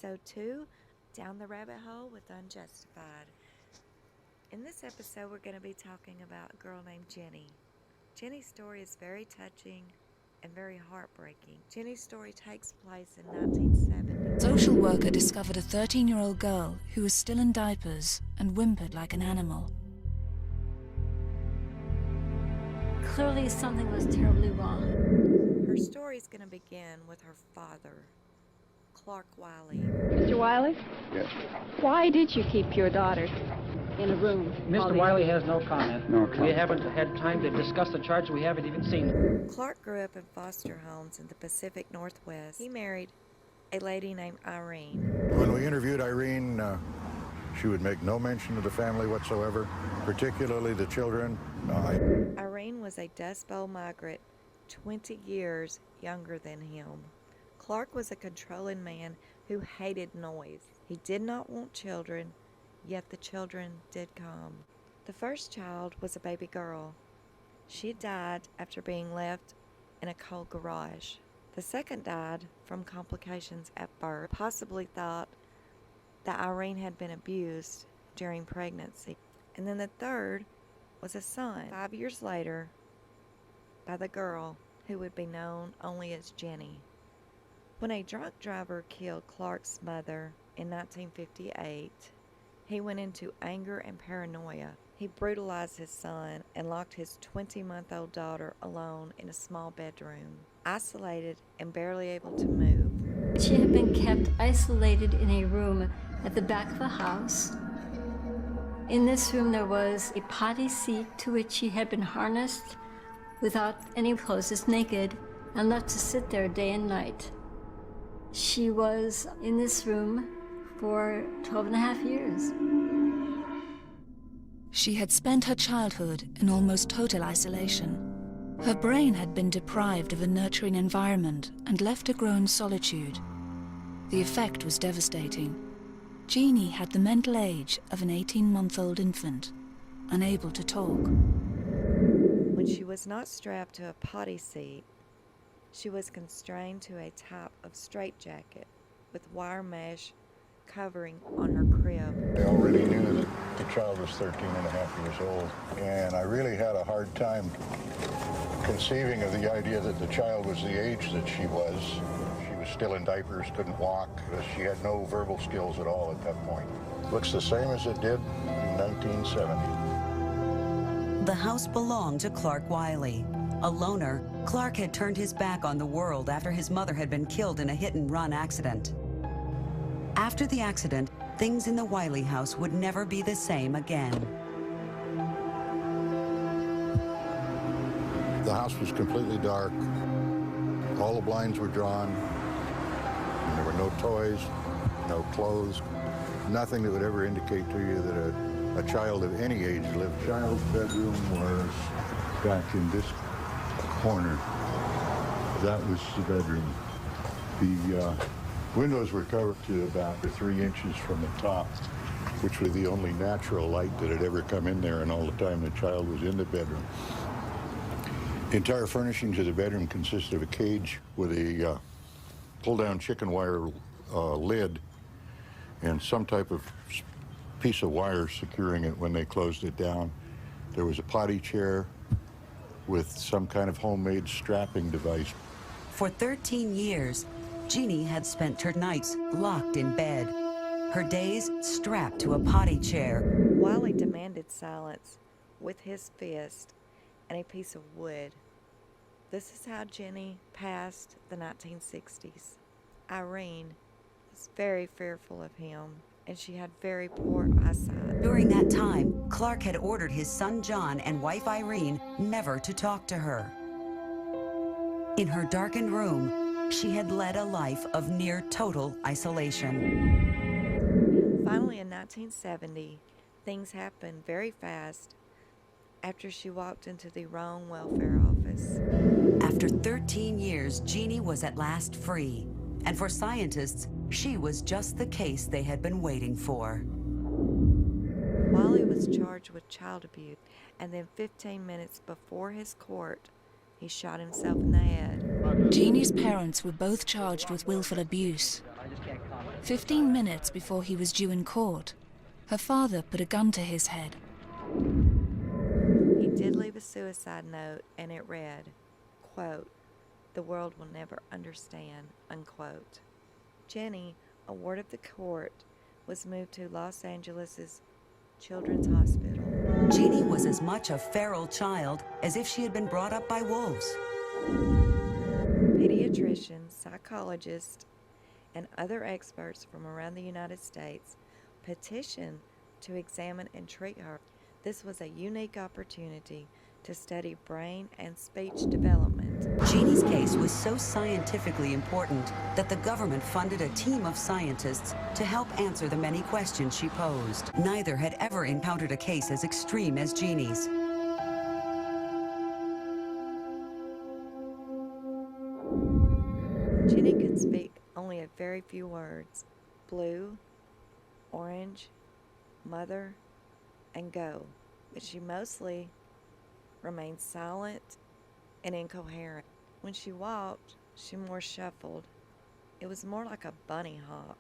Episode 2, Down the Rabbit Hole with Unjustified. In this episode, we're going to be talking about a girl named Genie. Jenie's story is very touching and very heartbreaking. Jenie's story takes place in 1970. Social worker discovered a 13-year-old girl who was still in diapers and whimpered like an animal. Clearly something was terribly wrong. Her story is going to begin with her father, Clark Wiley. Mr. Wiley? Yes. Why did you keep your daughter in a room? Mr. Wiley has no comment. No comment. We haven't had time to discuss the charge. We haven't even seen it. Clark grew up in foster homes in the Pacific Northwest. He married a lady named Irene. When we interviewed Irene, she would make no mention of the family whatsoever, particularly the children. Irene was a Dust Bowl migrant, 20 years younger than him. Clark was a controlling man who hated noise. He did not want children, yet the children did come. The first child was a baby girl. She died after being left in a cold garage. The second died from complications at birth, possibly thought that Irene had been abused during pregnancy. And then the third was a son, 5 years later, by the girl who would be known only as Genie. When a drunk driver killed Clark's mother in 1958, he went into anger and paranoia. He brutalized his son and locked his 20-month-old daughter alone in a small bedroom, isolated and barely able to move. She had been kept isolated in a room at the back of the house. In this room there was a potty seat to which she had been harnessed without any clothes, just naked, and left to sit there day and night. She was in this room for 12 and a half years. She had spent her childhood in almost total isolation. Her brain had been deprived of a nurturing environment and left to grow in solitude. The effect was devastating. Genie had the mental age of an 18-month-old infant, unable to talk. When she was not strapped to a potty seat, she was constrained to a type of straitjacket with wire mesh covering on her crib. I already knew that the child was 13 and a half years old, and I really had a hard time conceiving of the idea that the child was the age that she was. She was still in diapers, couldn't walk. She had no verbal skills at all at that point. Looks the same as it did in 1970. The house belonged to Clark Wiley. A loner, Clark had turned his back on the world after his mother had been killed in a hit-and-run accident. After the accident, things in the Wiley house would never be the same again. The house was completely dark. All the blinds were drawn. And there were no toys, no clothes, nothing that would ever indicate to you that a child of any age lived. The child's bedroom was back in this corner. That was the bedroom. The windows were covered to about 3 inches from the top, which was the only natural light that had ever come in there in all the time the child was in the bedroom. The entire furnishings of the bedroom consisted of a cage with a pull-down chicken wire lid and some type of piece of wire securing it when they closed it down. There was a potty chair with some kind of homemade strapping device. For 13 years, Genie had spent her nights locked in bed, her days strapped to a potty chair. Wiley demanded silence with his fist and a piece of wood. This is how Genie passed the 1960s. Irene was very fearful of him, and she had very poor eyesight. During that time, Clark had ordered his son John and wife Irene never to talk to her. In her darkened room, she had led a life of near total isolation. Finally, in 1970, things happened very fast after she walked into the wrong welfare office. After 13 years, Genie was at last free, and for scientists, she was just the case they had been waiting for. Wiley was charged with child abuse, and then 15 minutes before his court, he shot himself in the head. Genie's parents were both charged with willful abuse. 15 minutes before he was due in court, her father put a gun to his head. He did leave a suicide note, and it read, quote, "The world will never understand," unquote. Jenny, a ward of the court, was moved to Los Angeles' Children's Hospital. Genie was as much a feral child as if she had been brought up by wolves. Pediatricians, psychologists, and other experts from around the United States petitioned to examine and treat her. This was a unique opportunity to study brain and speech development. Genie's case was so scientifically important that the government funded a team of scientists to help answer the many questions she posed. Neither had ever encountered a case as extreme as Genie's. Jenny could speak only a very few words: blue, orange, mother, and go, but she mostly remained silent and incoherent. When she walked, she more shuffled. It was more like a bunny hop,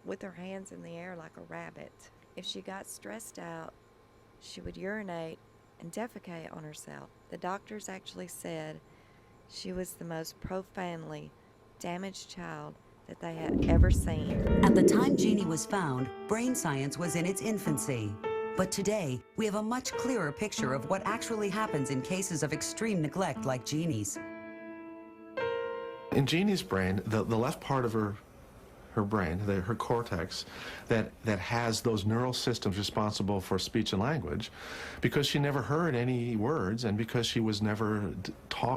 with her hands in the air like a rabbit. If she got stressed out, she would urinate and defecate on herself. The doctors actually said she was the most profoundly damaged child that they had ever seen. At the time Genie was found, brain science was in its infancy. But today, we have a much clearer picture of what actually happens in cases of extreme neglect like Genie's. In Genie's brain, the left part of her brain, her cortex, that has those neural systems responsible for speech and language, because she never heard any words and because she was never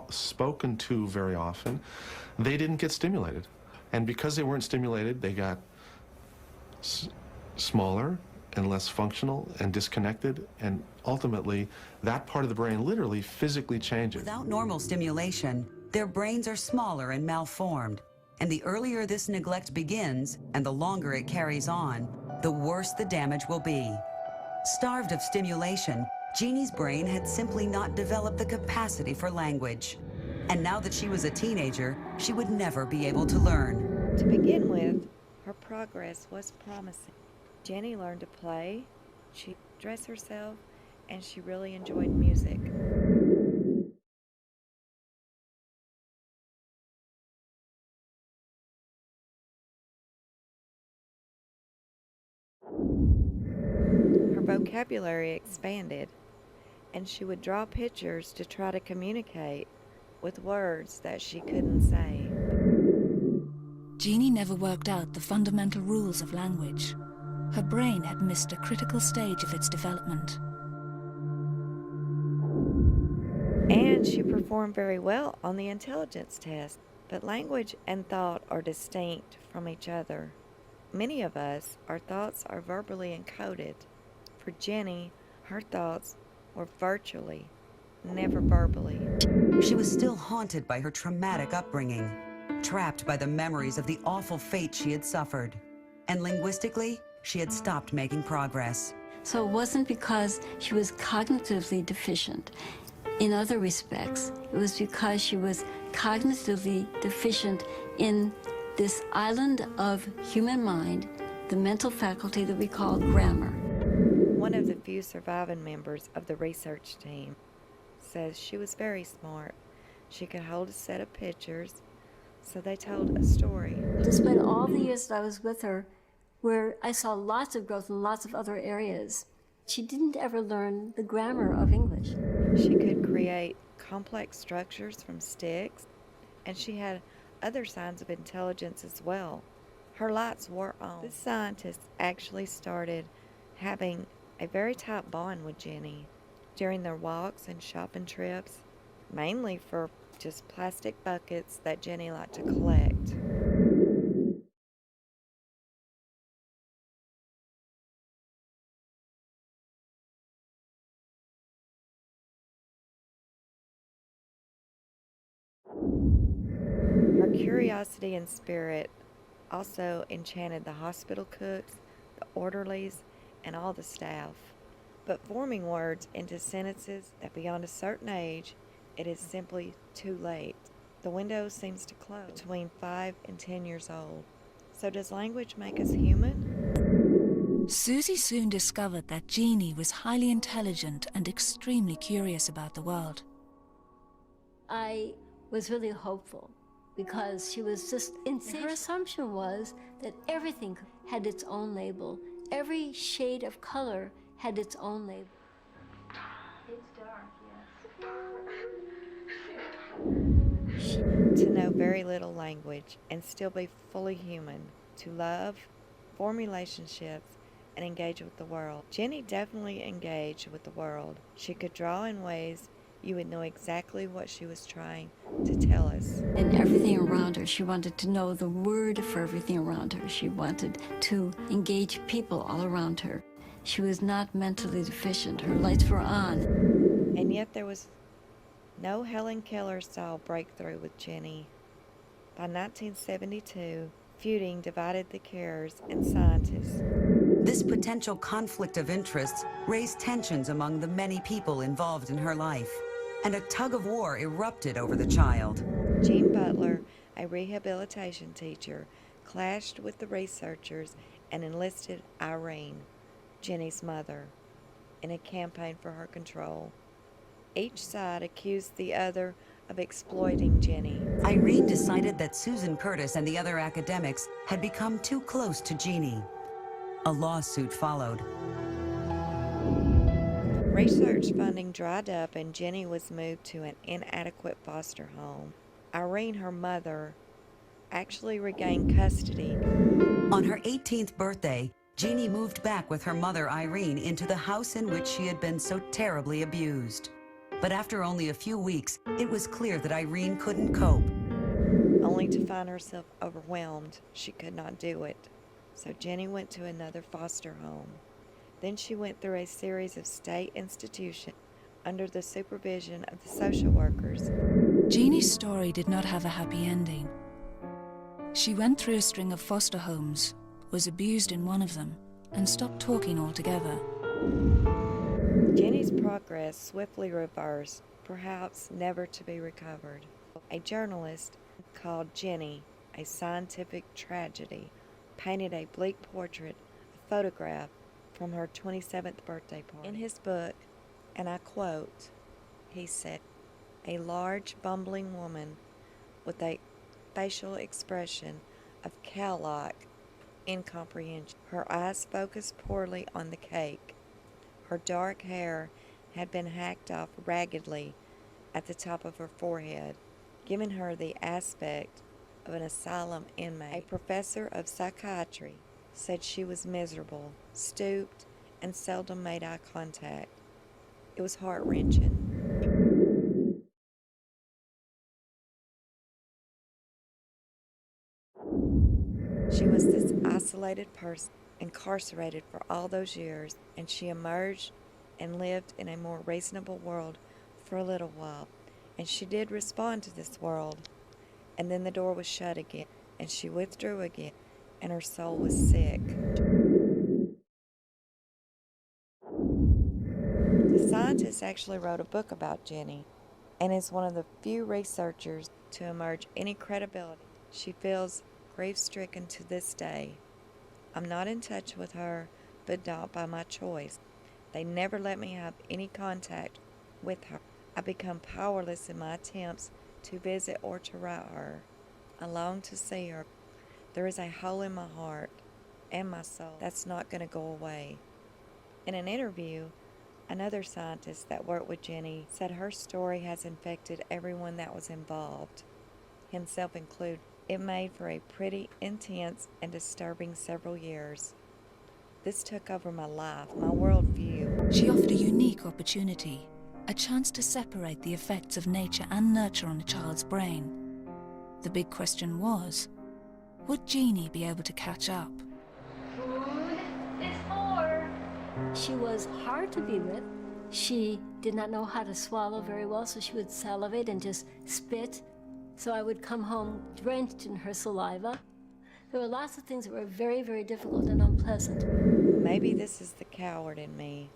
spoken to very often, they didn't get stimulated. And because they weren't stimulated, they got smaller and less functional and disconnected, and ultimately that part of the brain literally physically changes. Without normal stimulation, their brains are smaller and malformed. And the earlier this neglect begins, and the longer it carries on, the worse the damage will be. Starved of stimulation, Genie's brain had simply not developed the capacity for language. And now that she was a teenager, she would never be able to learn. To begin with, her progress was promising. Jenny learned to play, she dressed herself, and she really enjoyed music. Her vocabulary expanded, and she would draw pictures to try to communicate with words that she couldn't say. Genie never worked out the fundamental rules of language. Her brain had missed a critical stage of its development. And she performed very well on the intelligence test. But language and thought are distinct from each other. Many of us, our thoughts are verbally encoded. For Jenny, her thoughts were virtually, never verbally. She was still haunted by her traumatic upbringing, trapped by the memories of the awful fate she had suffered. And linguistically, she had stopped making progress. So it wasn't because she was cognitively deficient. In other respects, it was because she was cognitively deficient in this island of human mind, the mental faculty that we call grammar. One of the few surviving members of the research team says she was very smart. She could hold a set of pictures, so they told a story. Despite all the years that I was with her, where I saw lots of growth in lots of other areas, she didn't ever learn the grammar of English. She could create complex structures from sticks, and she had other signs of intelligence as well. Her lights were on. The scientists actually started having a very tight bond with Jenny during their walks and shopping trips, mainly for just plastic buckets that Jenny liked to collect. Her curiosity and spirit also enchanted the hospital cooks, the orderlies, and all the staff. But forming words into sentences that beyond a certain age, it is simply too late. The window seems to close between 5 and 10 years old. So does language make us human? Susie soon discovered that Genie was highly intelligent and extremely curious about the world. I was really hopeful because she was just insane. Her assumption was that everything had its own label. Every shade of color had its own label. It's dark, yes. To know very little language and still be fully human. To love, form relationships, and engage with the world. Genie definitely engaged with the world. She could draw in ways you would know exactly what she was trying to tell us. And everything around her, she wanted to know the word for everything around her. She wanted to engage people all around her. She was not mentally deficient. Her lights were on. And yet there was no Helen Keller-style breakthrough with Genie. By 1972, feuding divided the carers and scientists. This potential conflict of interests raised tensions among the many people involved in her life, and a tug of war erupted over the child. Jean Butler, a rehabilitation teacher, clashed with the researchers and enlisted Irene, Genie's mother, in a campaign for her control. Each side accused the other of exploiting Genie. Irene decided that Susan Curtis and the other academics had become too close to Genie. A lawsuit followed. Research funding dried up and Genie was moved to an inadequate foster home. Irene, her mother, actually regained custody. On her 18th birthday, Genie moved back with her mother Irene into the house in which she had been so terribly abused. But after only a few weeks, it was clear that Irene couldn't cope. Only to find herself overwhelmed. She could not do it. So Genie went to another foster home. Then she went through a series of state institutions under the supervision of the social workers. Genie's story did not have a happy ending. She went through a string of foster homes, was abused in one of them, and stopped talking altogether. Genie's progress swiftly reversed, perhaps never to be recovered. A journalist called Genie a scientific tragedy painted a bleak portrait, a photograph from her 27th birthday party. In his book, and I quote, he said, "A large, bumbling woman with a facial expression of cow-like incomprehension. Her eyes focused poorly on the cake. Her dark hair had been hacked off raggedly at the top of her forehead, giving her the aspect of an asylum inmate. A professor of psychiatry said she was miserable, stooped, and seldom made eye contact. It was heart-wrenching." She was this isolated person, incarcerated for all those years, and she emerged and lived in a more reasonable world for a little while. And she did respond to this world. And then the door was shut again, and she withdrew again, and her soul was sick. The scientist actually wrote a book about Genie, and is one of the few researchers to emerge any credibility. She feels grief-stricken to this day. I'm not in touch with her, but not by my choice. They never let me have any contact with her. I become powerless in my attempts to visit or to write her. I long to see her. There is a hole in my heart and my soul that's not going to go away. In an interview, another scientist that worked with Genie said her story has infected everyone that was involved, himself included. It made for a pretty intense and disturbing several years. This took over my life, my worldview. She offered a unique opportunity, a chance to separate the effects of nature and nurture on a child's brain. The big question was, would Genie be able to catch up? Food is for. She was hard to be with. She did not know how to swallow very well, so she would salivate and just spit. So I would come home drenched in her saliva. There were lots of things that were very, very difficult and unpleasant. Maybe this is the coward in me.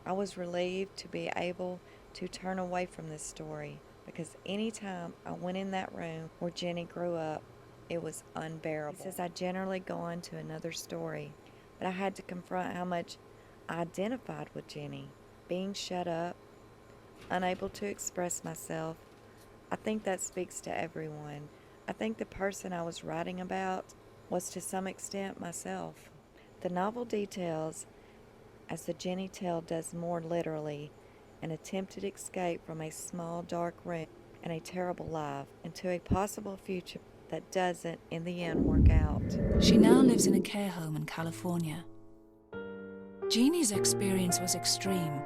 I was relieved to be able to turn away from this story, because any time I went in that room where Genie grew up, It was unbearable. He says, I generally go on to another story, but I had to confront how much I identified with Jenny. Being shut up, unable to express myself, I think that speaks to everyone. I think the person I was writing about was to some extent myself. The novel details, as the Jenny tale does more literally, an attempted escape from a small dark room and a terrible life into a possible future that doesn't in the end work out. She now lives in a care home in California. Jeannie's experience was extreme,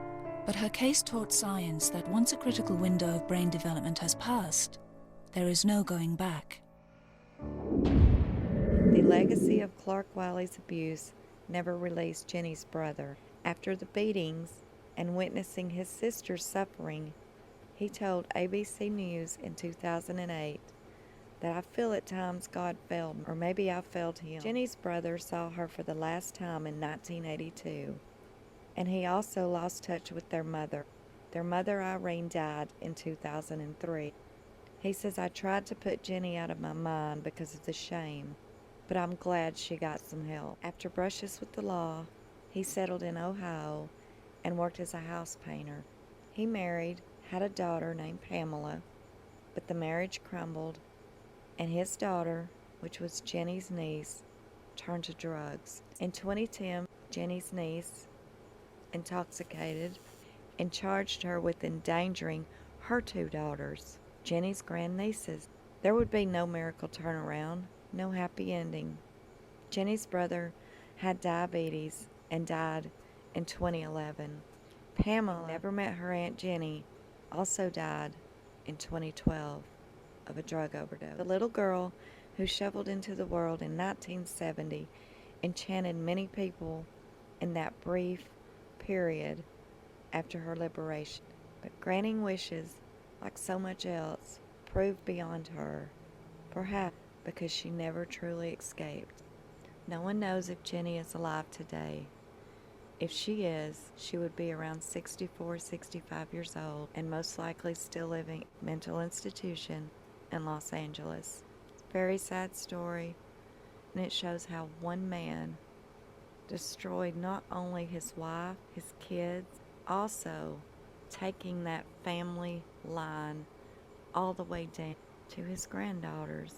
but her case taught science that once a critical window of brain development has passed, there is no going back. The legacy of Clark Wiley's abuse never released Jenny's brother. After the beatings and witnessing his sister's suffering, he told ABC News in 2008 that I feel at times God failed me, or maybe I failed him. Jenny's brother saw her for the last time in 1982, and he also lost touch with their mother. Their mother, Irene, died in 2003. He says, I tried to put Jenny out of my mind because of the shame, but I'm glad she got some help. After brushes with the law, he settled in Ohio and worked as a house painter. He married, had a daughter named Pamela, but the marriage crumbled, and his daughter, which was Jenny's niece, turned to drugs. In 2010, Jenny's niece, intoxicated, and charged her with endangering her two daughters, Jenny's grandnieces. There would be no miracle turnaround, no happy ending. Jenny's brother had diabetes and died in 2011. Pamela never met her Aunt Jenny, also died in 2012 of a drug overdose. The little girl who shoveled into the world in 1970 enchanted many people in that brief period after her liberation. But granting wishes, like so much else, proved beyond her, perhaps because she never truly escaped. No one knows if Jenny is alive today. If she is, she would be around 64, 65 years old and most likely still living in a mental institution in Los Angeles. It's a very sad story, and it shows how one man destroyed not only his wife, his kids, also taking that family line all the way down to his granddaughters,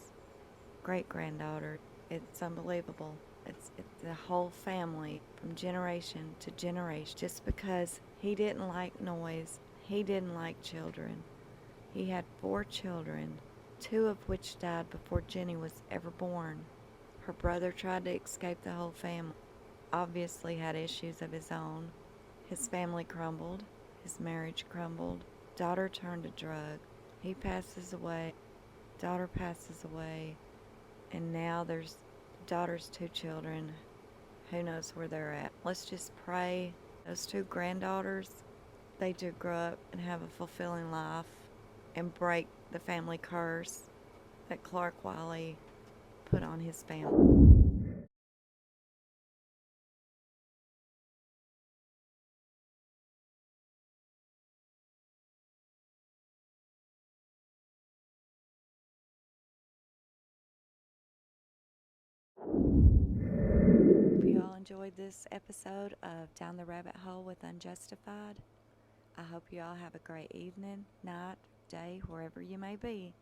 great-granddaughter. It's unbelievable. It's the whole family from generation to generation. Just because he didn't like noise, he didn't like children. He had 4 children, 2 of which died before Jenny was ever born. Her brother tried to escape the whole family. Obviously had issues of his own. His family crumbled. His marriage crumbled. Daughter turned to drug. He passes away. Daughter passes away. And now there's daughter's 2 children. Who knows where they're at? Let's just pray those 2 granddaughters, they do grow up and have a fulfilling life and break the family curse that Clark Wiley put on his family. Hope you all enjoyed this episode of Down the Rabbit Hole with Unjustified. I hope you all have a great evening, night, day, wherever you may be.